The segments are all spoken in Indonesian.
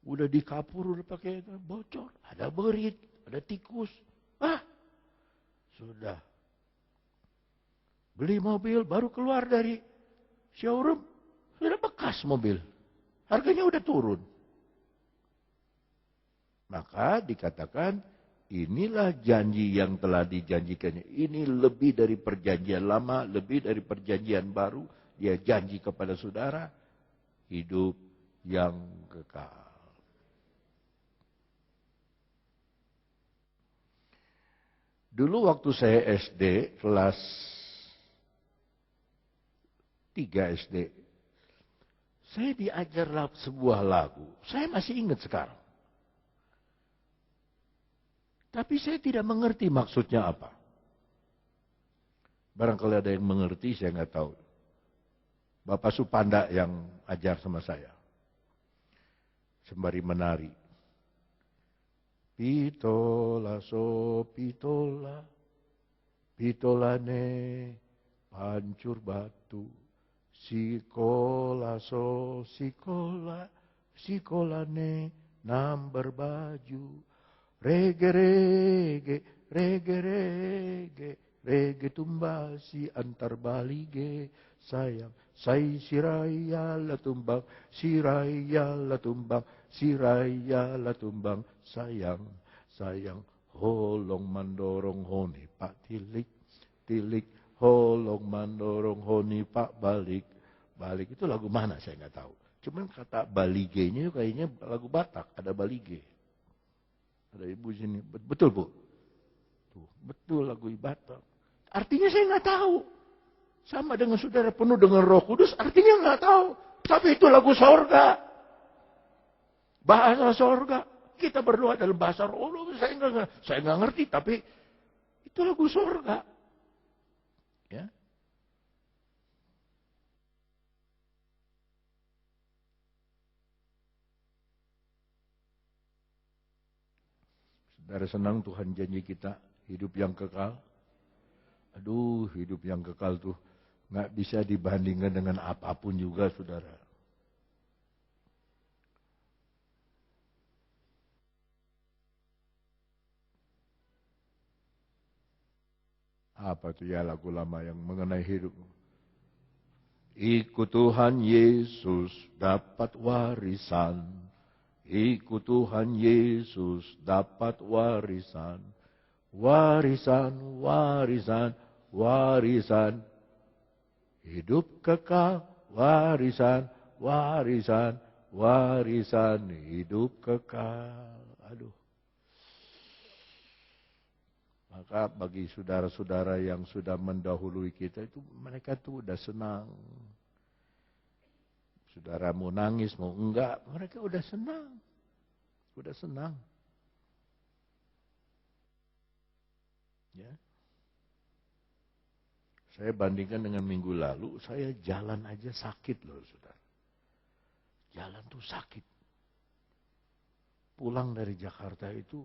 Udah di kapur, udah pakai bocor. Ada berit, ada tikus. Sudah. Beli mobil, baru keluar dari showroom. Sudah bekas mobil. Harganya udah turun. Maka dikatakan, inilah janji yang telah dijanjikannya. Ini lebih dari perjanjian lama, lebih dari perjanjian baru. Dia janji kepada saudara, hidup yang kekal. Dulu waktu saya SD, kelas 3 SD, saya diajar sebuah lagu. Saya masih ingat sekarang. Tapi saya tidak mengerti maksudnya apa. Barangkali ada yang mengerti, saya nggak tahu. Bapak Supanda yang ajar sama saya. Sembari menari. Pitola so pitola, pitolane pancur batu. Sikola so sikola, sikolane nambar baju. Rege rege, rege rege, rege tumbasi antar balige. Sayang, say siraya la tumbang, siraya la tumbang, siraya la tumbang. Sayang, sayang, holong mandorong honi pak tilik, tilik, holong mandorong honi pak balik. Balik itu lagu mana saya nggak tahu. Cuman kata balige-nya kayaknya lagu Batak, ada balige. Ada ibu sini, betul Bu? Tuh, betul lagu Batak. Artinya saya nggak tahu. Sama dengan saudara penuh dengan Roh Kudus, artinya nggak tahu. Tapi itu lagu sorga. Bahasa sorga. Kita berdoa dalam bahasa roh. Saya nggak ngerti, tapi itu lagu sorga. Ya. Saudara senang Tuhan janji kita hidup yang kekal. Aduh, hidup yang kekal tuh nggak bisa dibandingkan dengan apapun juga, saudara. Apa tuh ya lagu lama yang mengenai hidup? Ikut Tuhan Yesus dapat warisan. Ikut Tuhan Yesus dapat warisan. Warisan, warisan, warisan. Hidup kekal, warisan, warisan, warisan. Hidup kekal. Aduh. Maka bagi saudara-saudara yang sudah mendahului kita itu mereka tuh udah senang. Saudara mau nangis mau enggak, mereka udah senang. Udah senang. Ya. Saya bandingkan dengan minggu lalu, saya jalan aja sakit loh, saudara. Jalan tuh sakit. Pulang dari Jakarta itu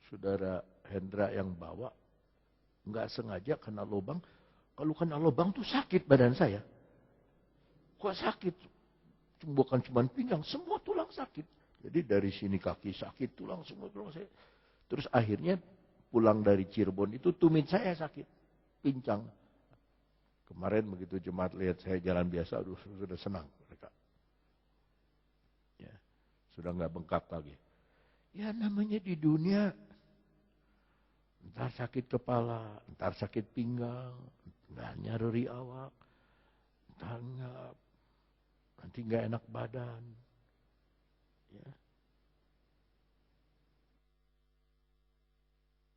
saudara Hendra yang bawa, nggak sengaja kena lubang. Kalau kena lubang tuh sakit badan saya. Kok sakit? Bukan cuma pinggang, semua tulang sakit. Jadi dari sini kaki sakit, tulang semua tulang saya. Terus akhirnya pulang dari Cirebon itu tumit saya sakit, pincang. Kemarin begitu jemaat lihat saya jalan biasa, aduh sudah senang mereka. Ya, sudah nggak bengkak lagi. Ya namanya di dunia. Entar sakit kepala, entar sakit pinggang, entar nyeri awak, entar enggak, nanti enggak enak badan. Ya.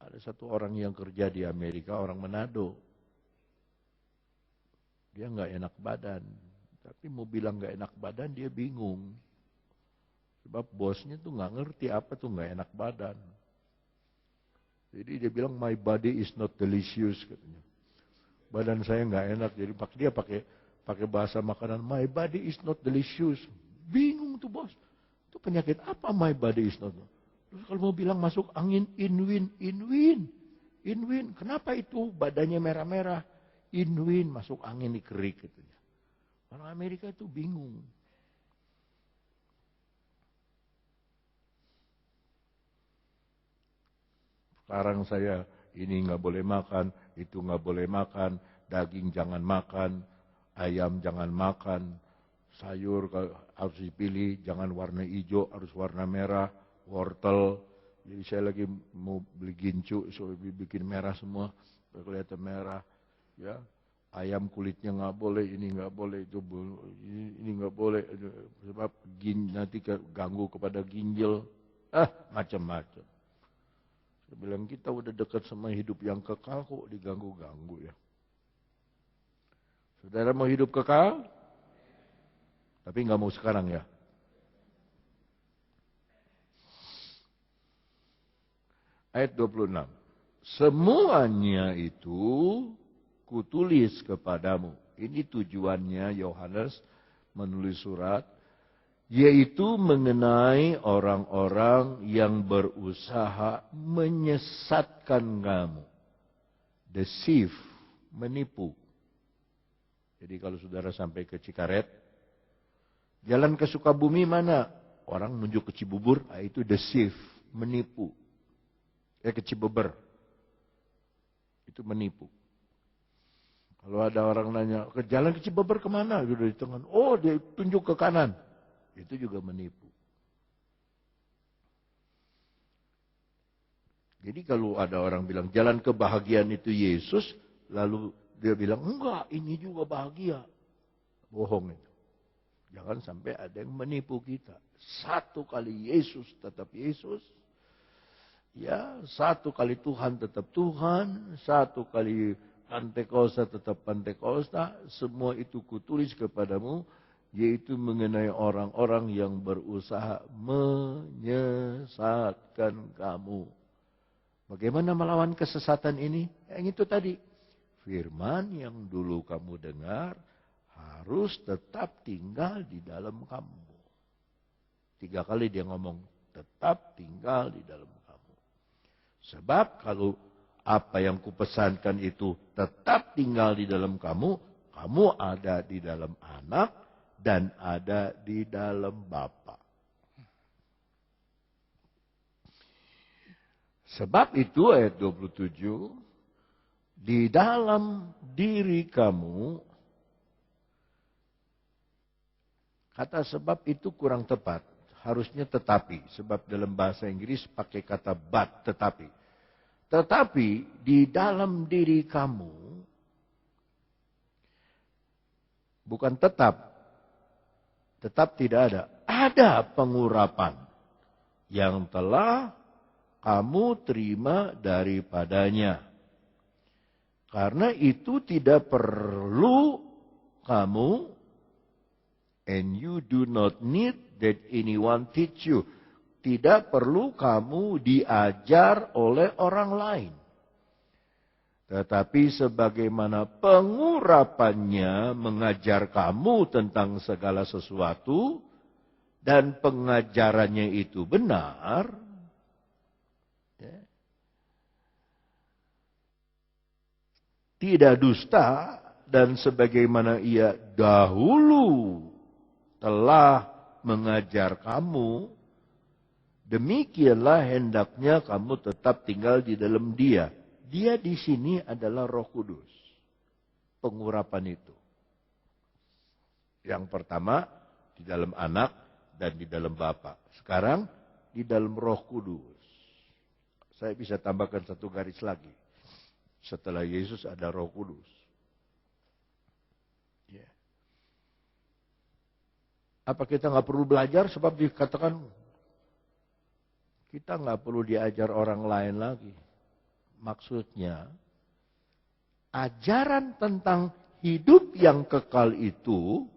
Ada satu orang yang kerja di Amerika, orang Manado. Dia enggak enak badan, tapi mau bilang enggak enak badan dia bingung. Sebab bosnya tuh enggak ngerti apa tuh enggak enak badan. Jadi dia bilang my body is not delicious katanya. Badan saya nggak enak, jadi dia pakai bahasa makanan my body is not delicious. Bingung tuh bos. Itu penyakit apa my body is not? Terus kalau mau bilang masuk angin in wind. Kenapa itu badannya merah-merah? In wind masuk angin dikerik katanya. Orang Amerika itu bingung. Sekarang saya ini nggak boleh makan, itu nggak boleh makan, daging jangan makan, ayam jangan makan, sayur harus dipilih, jangan warna hijau, harus warna merah, wortel. Jadi saya lagi mau beli gincu, so bikin merah semua, kelihatan merah. Ya, ayam kulitnya nggak boleh, ini nggak boleh, itu ini nggak boleh, sebab nanti ganggu kepada ginjal, macam-macam. Saya bilang kita udah dekat sama hidup yang kekal kok diganggu-ganggu ya. Saudara mau hidup kekal? Tapi nggak mau sekarang ya. Ayat 26. Semuanya itu kutulis kepadamu. Ini tujuannya Yohanes menulis surat, yaitu mengenai orang-orang yang berusaha menyesatkan kamu. Deceive, menipu. Jadi kalau saudara sampai ke Cikaret, jalan ke Sukabumi mana? Orang nunjuk ke Cibubur, itu deceive, menipu. Ke Cibeber. Itu menipu. Kalau ada orang nanya, ke jalan ke Cibeber kemana? Sudah di tengah. Oh, dia tunjuk ke kanan. Itu juga menipu. Jadi kalau ada orang bilang, jalan kebahagiaan itu Yesus, lalu dia bilang, enggak, ini juga bahagia. Bohong itu. Jangan sampai ada yang menipu kita. Satu kali Yesus tetap Yesus. Ya, satu kali Tuhan tetap Tuhan, satu kali Pantekosta tetap Pantekosta, semua itu kutulis kepadamu, yaitu mengenai orang-orang yang berusaha menyesatkan kamu. Bagaimana melawan kesesatan ini? Yang itu tadi, firman yang dulu kamu dengar harus tetap tinggal di dalam kamu. 3 kali dia ngomong, tetap tinggal di dalam kamu. Sebab kalau apa yang kupesankan itu tetap tinggal di dalam kamu, kamu ada di dalam anak dan ada di dalam Bapa. Sebab itu ayat 27, di dalam diri kamu, kata sebab itu kurang tepat. Harusnya tetapi. Sebab dalam bahasa Inggris pakai kata but, tetapi. Tetapi di dalam diri kamu, bukan tetap. Tetap tidak ada. Ada pengurapan yang telah kamu terima daripadanya. Karena itu tidak perlu kamu, and you do not need that anyone teach you. Tidak perlu kamu diajar oleh orang lain. Tetapi sebagaimana pengurapannya mengajar kamu tentang segala sesuatu, dan pengajarannya itu benar, tidak dusta, dan sebagaimana ia dahulu telah mengajar kamu, demikianlah hendaknya kamu tetap tinggal di dalam Dia. Dia di sini adalah Roh Kudus. Pengurapan itu. Yang pertama di dalam Anak dan di dalam Bapa. Sekarang di dalam Roh Kudus. Saya bisa tambahkan satu garis lagi. Setelah Yesus ada Roh Kudus. Ya. Apa kita nggak perlu belajar? Sebab dikatakan kita nggak perlu diajar orang lain lagi. Maksudnya, ajaran tentang hidup yang kekal itu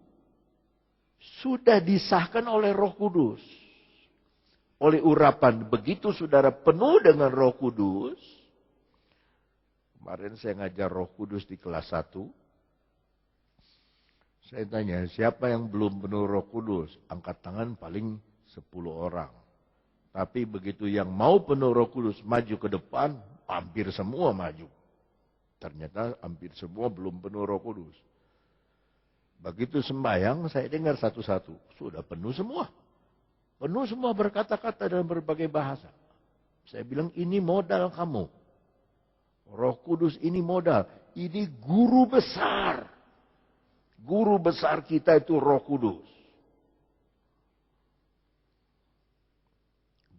sudah disahkan oleh Roh Kudus. Oleh urapan, begitu saudara penuh dengan Roh Kudus. Kemarin saya ngajar Roh Kudus di kelas 1. Saya tanya, siapa yang belum penuh Roh Kudus? Angkat tangan paling 10 orang. Tapi begitu yang mau penuh Roh Kudus maju ke depan, hampir semua maju. Ternyata hampir semua belum penuh Roh Kudus. Begitu sembahyang, saya dengar satu-satu. Sudah penuh semua. Penuh semua berkata-kata dalam berbagai bahasa. Saya bilang ini modal kamu. Roh Kudus ini modal. Ini guru besar. Guru besar kita itu Roh Kudus.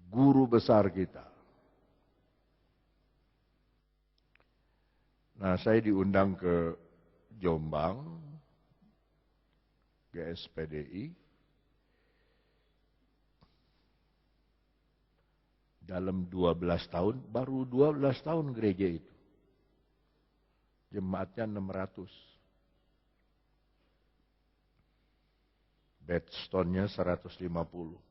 Guru besar kita. Nah, saya diundang ke Jombang, GSPDI. Dalam 12 tahun, baru 12 tahun gereja itu. Jemaatnya 600. Bedstone-nya 150.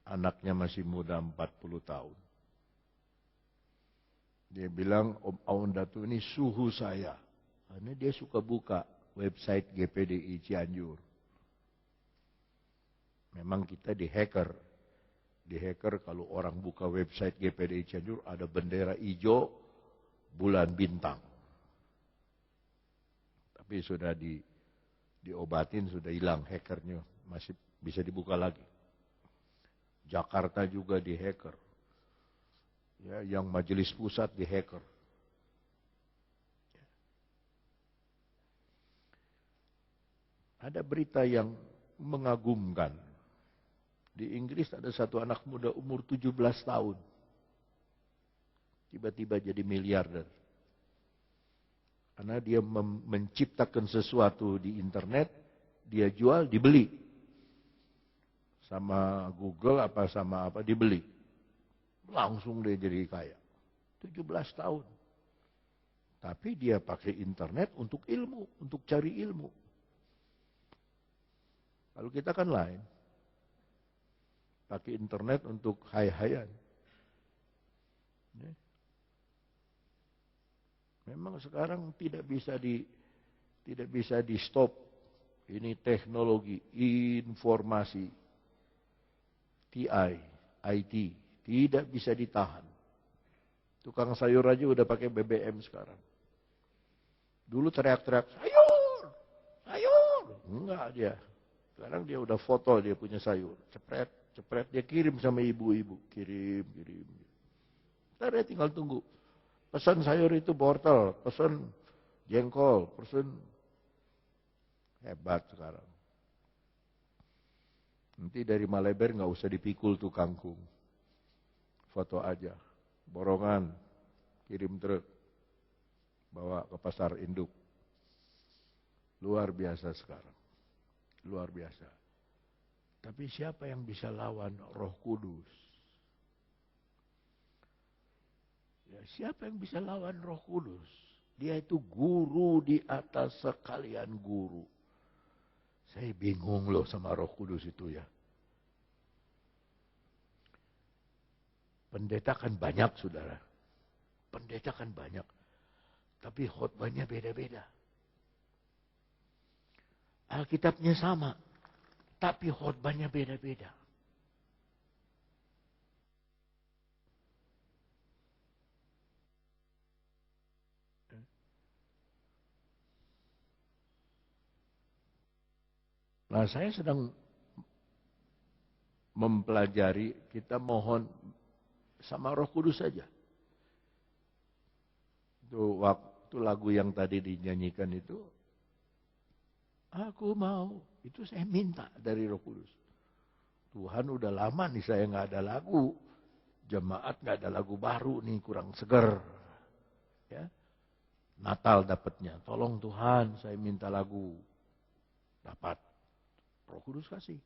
Anaknya masih muda 40 tahun. Dia bilang, Om Aun Datu ini suhu saya. Karena dia suka buka website GPDI Cianjur. Memang kita dihacker. Dihacker kalau orang buka website GPDI Cianjur ada bendera hijau, bulan bintang. Tapi sudah diobatin, sudah hilang hackernya. Masih bisa dibuka lagi. Jakarta juga dihacker. Ya, yang majelis pusat dihacker. Ada berita yang mengagumkan. Di Inggris ada satu anak muda umur 17 tahun. Tiba-tiba jadi miliarder. Karena dia menciptakan sesuatu di internet, dia jual, dibeli. Sama Google sama apa dibeli. Langsung dia jadi kaya. 17 tahun. Tapi dia pakai internet untuk ilmu, untuk cari ilmu. Kalau kita kan lain. Pakai internet untuk hai-haian. Memang sekarang tidak bisa di stop. Ini teknologi, informasi, TI, IT, tidak bisa ditahan. Tukang sayur aja udah pakai BBM sekarang. Dulu teriak-teriak, sayur, sayur. Enggak dia. Sekarang dia udah foto, dia punya sayur. Cepret, dia kirim sama ibu-ibu. Kirim. Ntar dia tinggal tunggu. Pesan sayur itu wortel, pesan jengkol, pesan hebat sekarang. Nanti dari Maleber nggak usah dipikul tuh kangkung. Foto aja. Borongan. Kirim truk. Bawa ke pasar induk. Luar biasa sekarang. Luar biasa. Tapi siapa yang bisa lawan Roh Kudus? Ya, siapa yang bisa lawan Roh Kudus? Dia itu guru di atas sekalian guru. Saya bingung loh sama Roh Kudus itu ya. Pendeta kan banyak, saudara. Pendeta kan banyak. Tapi khotbahnya beda-beda. Alkitabnya sama. Tapi khotbahnya beda-beda. Nah, saya sedang mempelajari, kita mohon sama Roh Kudus saja. Itu waktu lagu yang tadi dinyanyikan itu, aku mau, itu saya minta dari Roh Kudus. Tuhan udah lama nih saya nggak ada lagu, jemaat nggak ada lagu baru nih, kurang seger. Ya, Natal dapatnya, tolong Tuhan saya minta lagu, dapat. Roh Kudus kasih.